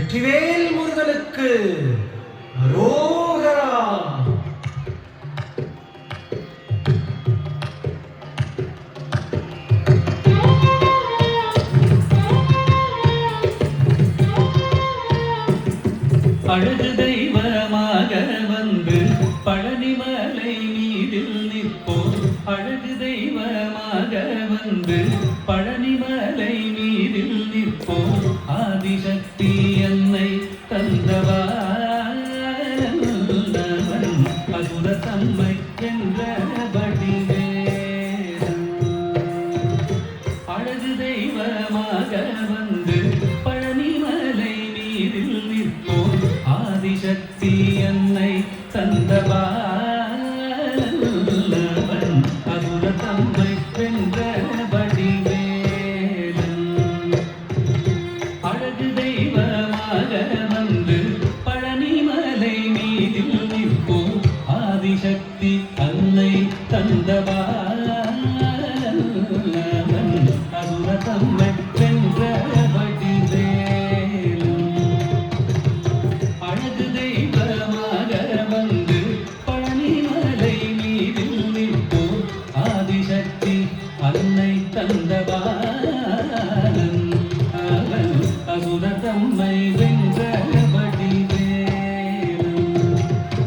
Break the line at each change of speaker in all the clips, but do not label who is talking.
வெற்றிவேல் முருகனுக்கு அரோகரா.
அழகு தெய்வமாக வந்து பழனிமலை மீதில் நிற்போம். அழகு தெய்வமாக வந்து பழனிமலை மீதில் நிற்போம். ஆதிசக்தி என்னை தந்தவன் அசுர தம்மை என்ற வடிவேலன். அழகு தெய்வமாக வந்து பழனிமலை மீதில் நிற்போம். ஆதிசக்தி என்னை தந்தவன் அசுர தம்மை வென்ற வடிவேலன். அழகு தெய்வமாக வந்து பழனிமலை மீதில் நிற்போம். ஆதிசக்தி அன்னை தந்தவன் அசுர தம்மை வென்ற வடிவேலன். அழகு தெய்வமாக வந்து பழனிமலை மீதில் நிற்போம். ஆதிசக்தி அன்னை தந்தவன் அசுர தம்மை வென்ற வடிவேலன்.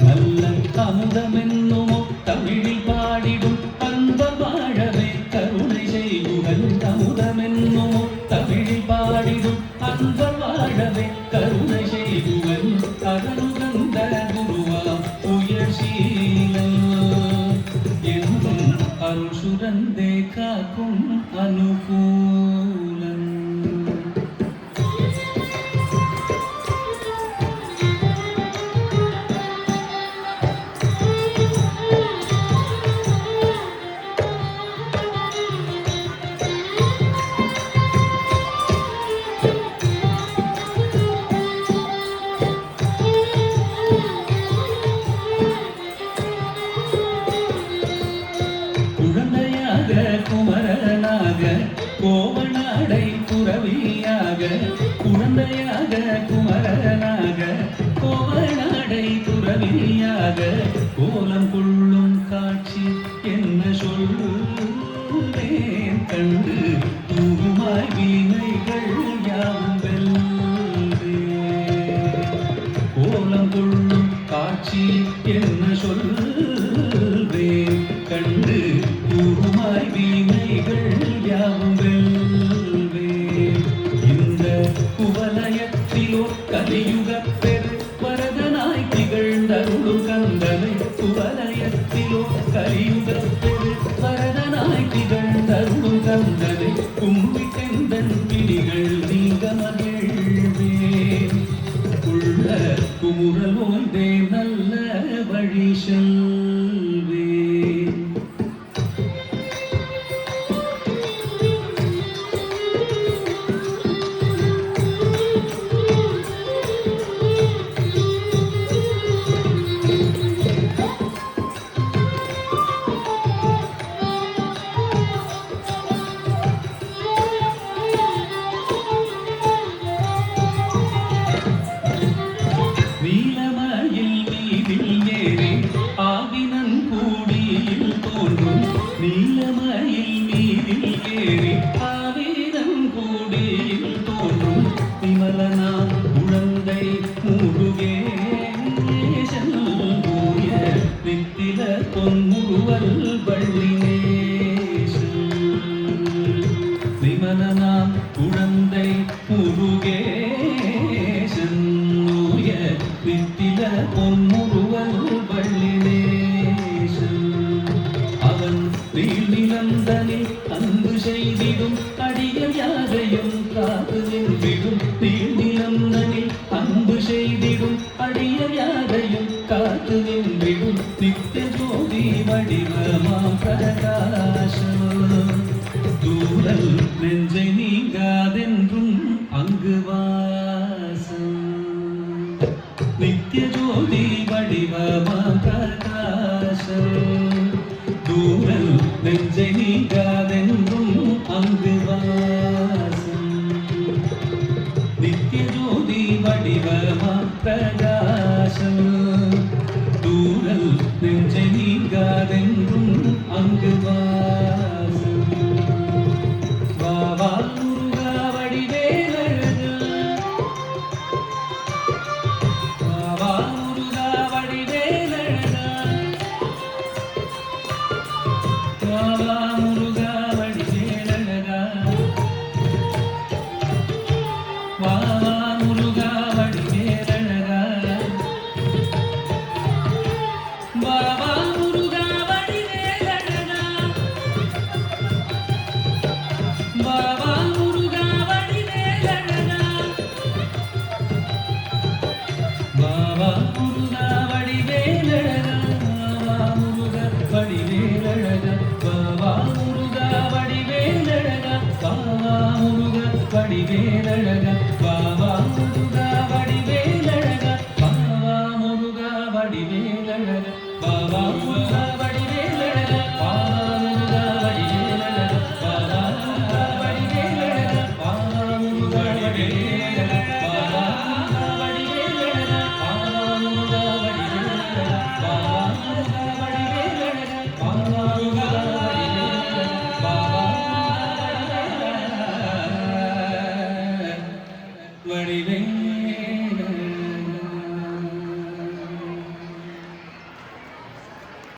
நல்ல அமுதமென்னுமோ தமிழில் பாடிடும் அந்த வாழவே கருணை செய்குகன். அமுதமென்னுமோ தமிழில் பாடிடும் அந்த வாழவே கருணை செய்குகன். அருளுகந்த குருவாம் உயர்சீலன் என்றும் அருள் சுரந்தே காக்கும் அனுகூலன். குழந்தையாக குமரனாக கோவனாடை துறவியாக. குழந்தையாக குமரனாக கோவனாடை துறவியாக. கோலம் கொள்ளும் காட்சி என்ன சொல்லுவேன் கண்டு தூருமாய் வீணைகள் யாவும் வெல்வேன். கோலம் கொள்ளும் காட்சி என்ன சொல்வேன் கண்டு கூறுமாய் வீணைகள் யாவும் வெல்வேன். இந்த குவலயத்திலோ கலியுக பெரு வரதனாய் திகழ்ந்தருளும் கந்தனை. குவலயத்திலோ கலியுக பெரு வரதனாய் திகழ்ந்தருளும் கந்தனை. கும்பிட்டெந்தன் பிடிகள் நீங்க மகிழ்வேன். உள்ள குமுறல் ஓய்ந்தே நல்ல வழி செல்வேன். நீலமயில் மீதில் ஏறி ஆவினன் கூடியில் தோன்றும். நீலமயில் மீதில் ஏறி ஆவினன் கூடியில் தோன்றும். விமலனா குழந்தை முருகேசன் தூய நித்தில பொன்முருவல் வள்ளினேசன். விமலனா குழந்தை முருகேசன் தூய நித்தில பொன்முருவல் வள்ளினேசன். அவன் நீழ்நிலந்தனில் அன்பு செய்திடும் அடிகள் யாரையும் காத்து நின்றிடும். நீழ்நிலந்தனில் அன்பு செய்திடும் அடிகள் யாரையும் காத்து நின்றிடும். நித்திய ஜோதி வடிவமாம் பிரகாசம். தூரல் நெஞ்சை நீங்காதென்றும் அங்கு வாசம். நித்திய ஜோதி வடிவமாம் பிரகாசம். தூரல் நெஞ்சை நீங்காதென்றும் அங்கு வாசம். நித்திய ஜோதி வடிவ பாவா முருகா வடிவேலழகா பாவா முருகா வடிவேலழகா முருகா வடிவேலழகா பாவா முருகா வடிவேலழகா பாவா முருகா வடிவேலழகா